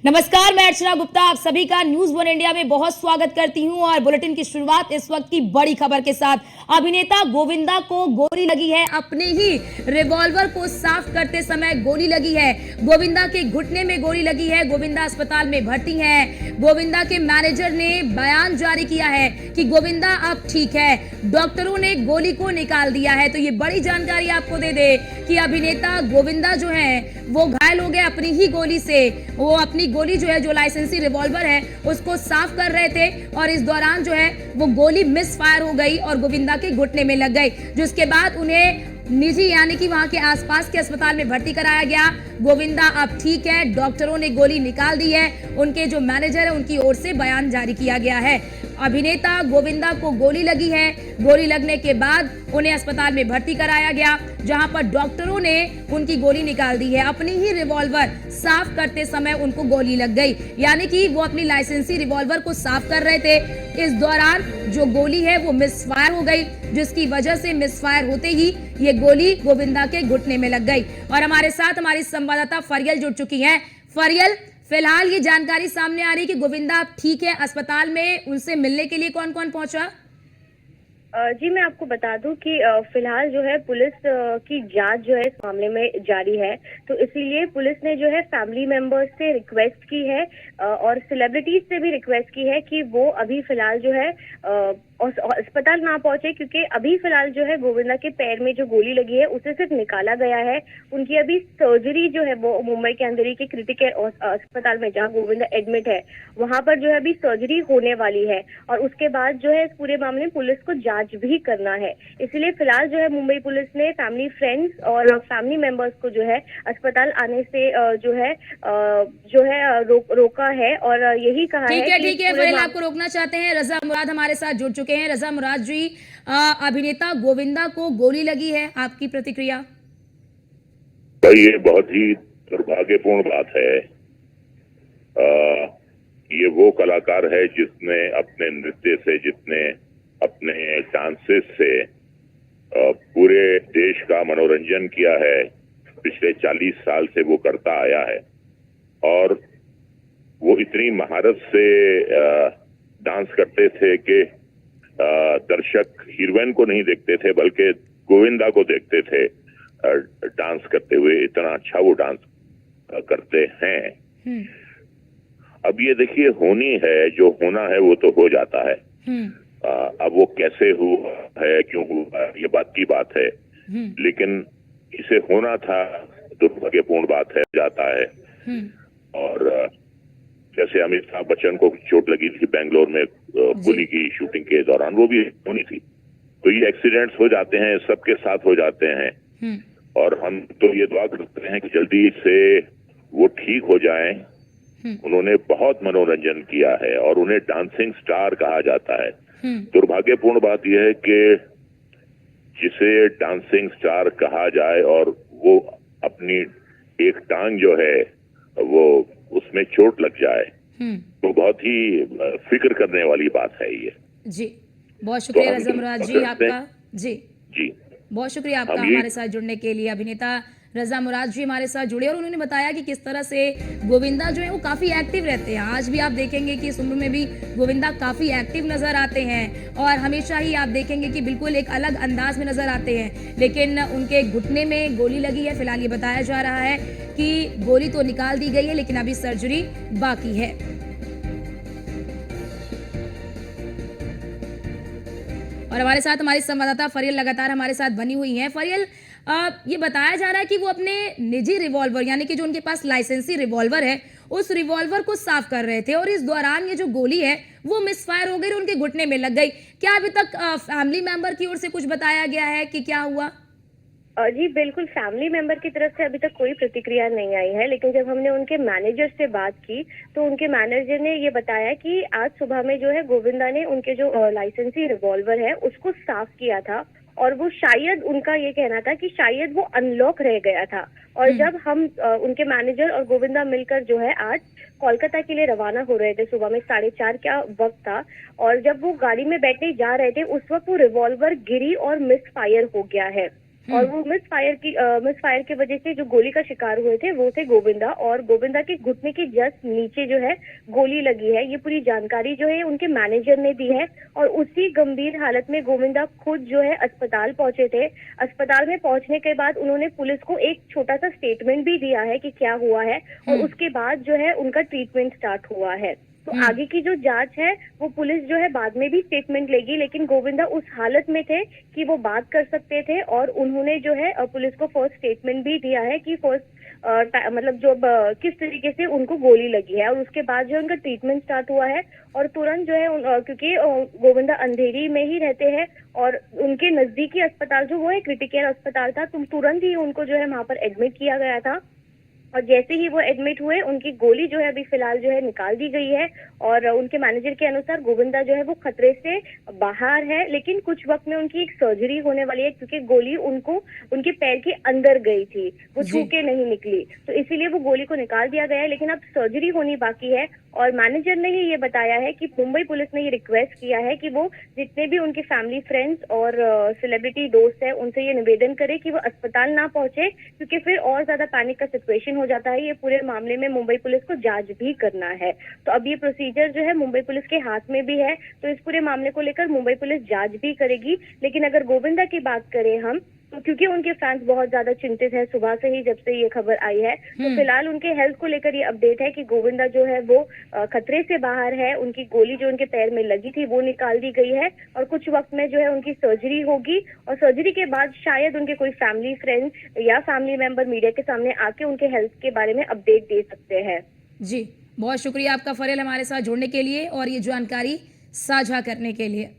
नमस्कार, मैं अर्चना गुप्ता आप सभी का न्यूज वन इंडिया में बहुत स्वागत करती हूं और बुलेटिन की शुरुआत इस वक्त की बड़ी खबर के साथ। अभिनेता गोविंदा को गोली लगी है, अपने ही रिवॉल्वर को साफ करते समय गोली लगी है। गोविंदा के घुटने में गोली लगी है। गोविंदा अस्पताल में भर्ती है। गोविंदा के मैनेजर ने बयान जारी किया है कि गोविंदा अब ठीक है। डॉक्टरों ने गोली को निकाल दिया है। तो ये बड़ी जानकारी आपको दे दे कि अभिनेता गोविंदा जो है वो घायल हो गए अपनी ही गोली से। वो अपनी गोली जो है, जो लाइसेंसी रिवॉल्वर है, उसको साफ कर रहे थे और इस दौरान जो है वो गोली मिस फायर हो गई और गोविंदा के घुटने में लग गई, जिसके बाद उन्हें निजी यानी कि वहां के आसपास के अस्पताल में भर्ती कराया गया। गोविंदा अब ठीक है। डॉक्टरों ने गोली निकाल दी है। उनके जो मैनेजर है उनकी ओर से बयान जारी किया गया है। अभिनेता गोविंदा को गोली लगी है। गोली लगने के बाद उन्हें अस्पताल में भर्ती कराया गया, जहां पर डॉक्टरों ने उनकी गोली निकाल दी है। अपनी ही रिवॉल्वर साफ करते समय उनको गोली लग गई, यानी कि वो अपनी लाइसेंसी रिवॉल्वर को साफ कर रहे थे। इस दौरान जो गोली है वो मिसफायर हो गई, जिसकी वजह से मिसफायर होते ही ये गोली गोविंदा के घुटने में लग गई। और हमारे साथ हमारी संवाददाता फरियल जुड़ चुकी है। फरियल, फिलहाल ये जानकारी सामने आ रही है कि गोविंदा ठीक है। अस्पताल में उनसे मिलने के लिए कौन कौन पहुंचा? जी मैं आपको बता दूं कि फिलहाल जो है पुलिस की जांच जो है इस मामले में जारी है। तो इसीलिए पुलिस ने जो है फैमिली मेंबर्स से रिक्वेस्ट की है और सेलिब्रिटीज से भी रिक्वेस्ट की है कि वो अभी फिलहाल जो है अस्पताल ना पहुंचे, क्योंकि अभी फिलहाल जो है गोविंदा के पैर में जो गोली लगी है उसे सिर्फ निकाला गया है। उनकी अभी सर्जरी जो है वो मुंबई के अंदर ही के क्रिटिकल अस्पताल में जहाँ गोविंदा एडमिट है वहां पर जो है अभी सर्जरी होने वाली है और उसके बाद जो है इस पूरे मामले में पुलिस को जांच भी करना है। इसलिए फिलहाल जो है मुंबई पुलिस ने फैमिली फ्रेंड्स और फैमिली मेंबर्स को जो है अस्पताल आने से रोका है और यही कहा है कि ठीक है फिर आपको रोकना चाहते हैं। रजा मुराद हमारे साथ जुड़ चुके हैं। रजा मुराद जी, अभिनेता गोविंदा को गोली लगी है, आपकी प्रतिक्रिया? ये बहुत ही दुर्भाग्यपूर्ण बात है। ये वो कलाकार है जिसने अपने नृत्य से, जिसने अपने डांसेस से पूरे देश का मनोरंजन किया है। पिछले 40 साल से वो करता आया है और वो इतनी महारत से डांस करते थे कि दर्शक हीरोइन को नहीं देखते थे बल्कि गोविंदा को देखते थे डांस करते हुए। इतना अच्छा वो डांस करते हैं। अब ये देखिए, होनी है, जो होना है वो तो हो जाता है। अब वो कैसे हुआ है, क्यों हुआ, ये बात की बात है, लेकिन इसे होना था दुर्भाग्यपूर्ण बात है, जाता है। और जैसे अमिताभ बच्चन को चोट लगी थी बेंगलोर में गोली की शूटिंग के दौरान, वो भी होनी थी। तो ये एक्सीडेंट्स हो जाते हैं, सबके साथ हो जाते हैं और हम तो ये दुआ करते हैं कि जल्दी से वो ठीक हो जाएं। उन्होंने बहुत मनोरंजन किया है और उन्हें डांसिंग स्टार कहा जाता है। दुर्भाग्यपूर्ण बात यह है कि जिसे डांसिंग स्टार कहा जाए और वो अपनी एक टांग जो है वो उसमें चोट लग जाए, तो बहुत ही फिक्र करने वाली बात है ये। जी बहुत शुक्रिया रजा मुराद जी आपका। जी बहुत शुक्रिया आपका हमारे साथ जुड़ने के लिए। अभिनेता रजा मुराद जी हमारे साथ जुड़े और उन्होंने बताया कि किस तरह से गोविंदा जो है वो काफी एक्टिव रहते हैं। आज भी आप देखेंगे कि इस उम्र में भी गोविंदा काफी एक्टिव नजर आते हैं और हमेशा ही आप देखेंगे कि बिल्कुल एक अलग अंदाज में नजर आते हैं। लेकिन उनके घुटने में गोली लगी है। फिलहाल ये बताया जा रहा है कि गोली तो निकाल दी गई है लेकिन अभी सर्जरी बाकी है। और हमारे साथ हमारी संवाददाता फरियल लगातार हमारे साथ बनी हुई हैं। फरियल, ये बताया जा रहा है कि वो अपने निजी रिवॉल्वर यानी कि जो उनके पास लाइसेंसी रिवॉल्वर है उस रिवॉल्वर को साफ कर रहे थे और इस दौरान ये जो गोली है वो मिसफायर हो गई और उनके घुटने में लग गई। क्या अभी तक फैमिली मेंबर की ओर से कुछ बताया गया है कि क्या हुआ? जी बिल्कुल, फैमिली मेंबर की तरफ से अभी तक कोई प्रतिक्रिया नहीं आई है, लेकिन जब हमने उनके मैनेजर से बात की तो उनके मैनेजर ने ये बताया कि आज सुबह में जो है गोविंदा ने उनके जो लाइसेंसी रिवॉल्वर है उसको साफ किया था और वो शायद, उनका ये कहना था कि शायद वो अनलॉक रह गया था। और जब हम उनके मैनेजर और गोविंदा मिलकर जो है आज कोलकाता के लिए रवाना हो रहे थे, सुबह में 4:30 का वक्त था और जब वो गाड़ी में बैठने जा रहे थे उस वक्त वो रिवॉल्वर गिरी और मिस फायर हो गया है। और वो मिस फायर की वजह से जो गोली का शिकार हुए थे वो थे गोविंदा, और गोविंदा के घुटने के जस्ट नीचे जो है गोली लगी है। ये पूरी जानकारी जो है उनके मैनेजर ने दी है, और उसी गंभीर हालत में गोविंदा खुद जो है अस्पताल पहुंचे थे। अस्पताल में पहुंचने के बाद उन्होंने पुलिस को एक छोटा सा स्टेटमेंट भी दिया है कि क्या हुआ है, और उसके बाद जो है उनका ट्रीटमेंट स्टार्ट हुआ है। तो आगे की जो जांच है वो पुलिस जो है बाद में भी स्टेटमेंट लेगी, लेकिन गोविंदा उस हालत में थे कि वो बात कर सकते थे, और उन्होंने जो है पुलिस को फर्स्ट स्टेटमेंट भी दिया है कि मतलब जो किस तरीके से उनको गोली लगी है, और उसके बाद जो उनका ट्रीटमेंट स्टार्ट हुआ है। और तुरंत जो है क्योंकि गोविंदा अंधेरी में ही रहते हैं और उनके नजदीकी अस्पताल जो वो है क्रिटिकल अस्पताल था, तो तुरंत ही उनको जो है वहां पर एडमिट किया गया था। और जैसे ही वो एडमिट हुए उनकी गोली जो है अभी फिलहाल जो है निकाल दी गई है, और उनके मैनेजर के अनुसार गोविंदा जो है वो खतरे से बाहर है, लेकिन कुछ वक्त में उनकी एक सर्जरी होने वाली है, क्योंकि गोली उनको उनके पैर के अंदर गई थी, वो छू के नहीं निकली, तो इसीलिए वो गोली को निकाल दिया गया है, लेकिन अब सर्जरी होनी बाकी है। और मैनेजर ने ही ये बताया है कि मुंबई पुलिस ने ये रिक्वेस्ट किया है कि वो जितने भी उनके फैमिली फ्रेंड्स और सेलिब्रिटी दोस्त है उनसे ये निवेदन करे कि वो अस्पताल ना पहुंचे, क्योंकि फिर और ज्यादा पैनिक का सिचुएशन हो जाता है। ये पूरे मामले में मुंबई पुलिस को जांच भी करना है, तो अब ये प्रोसीजर जो है मुंबई पुलिस के हाथ में भी है, तो इस पूरे मामले को लेकर मुंबई पुलिस जांच भी करेगी। लेकिन अगर गोविंदा की बात करें हम, तो क्योंकि उनके फैंस बहुत ज्यादा चिंतित है सुबह से ही, जब से ये खबर आई है, तो फिलहाल उनके हेल्थ को लेकर ये अपडेट है कि गोविंदा जो है वो खतरे से बाहर है। उनकी गोली जो उनके पैर में लगी थी वो निकाल दी गई है, और कुछ वक्त में जो है उनकी सर्जरी होगी, और सर्जरी के बाद शायद उनके कोई फैमिली फ्रेंड या फैमिली मेंबर मीडिया के सामने आके उनके हेल्थ के बारे में अपडेट दे सकते हैं। जी, बहुत शुक्रिया आपका फरेल हमारे साथ जुड़ने के लिए और ये जानकारी साझा करने के लिए।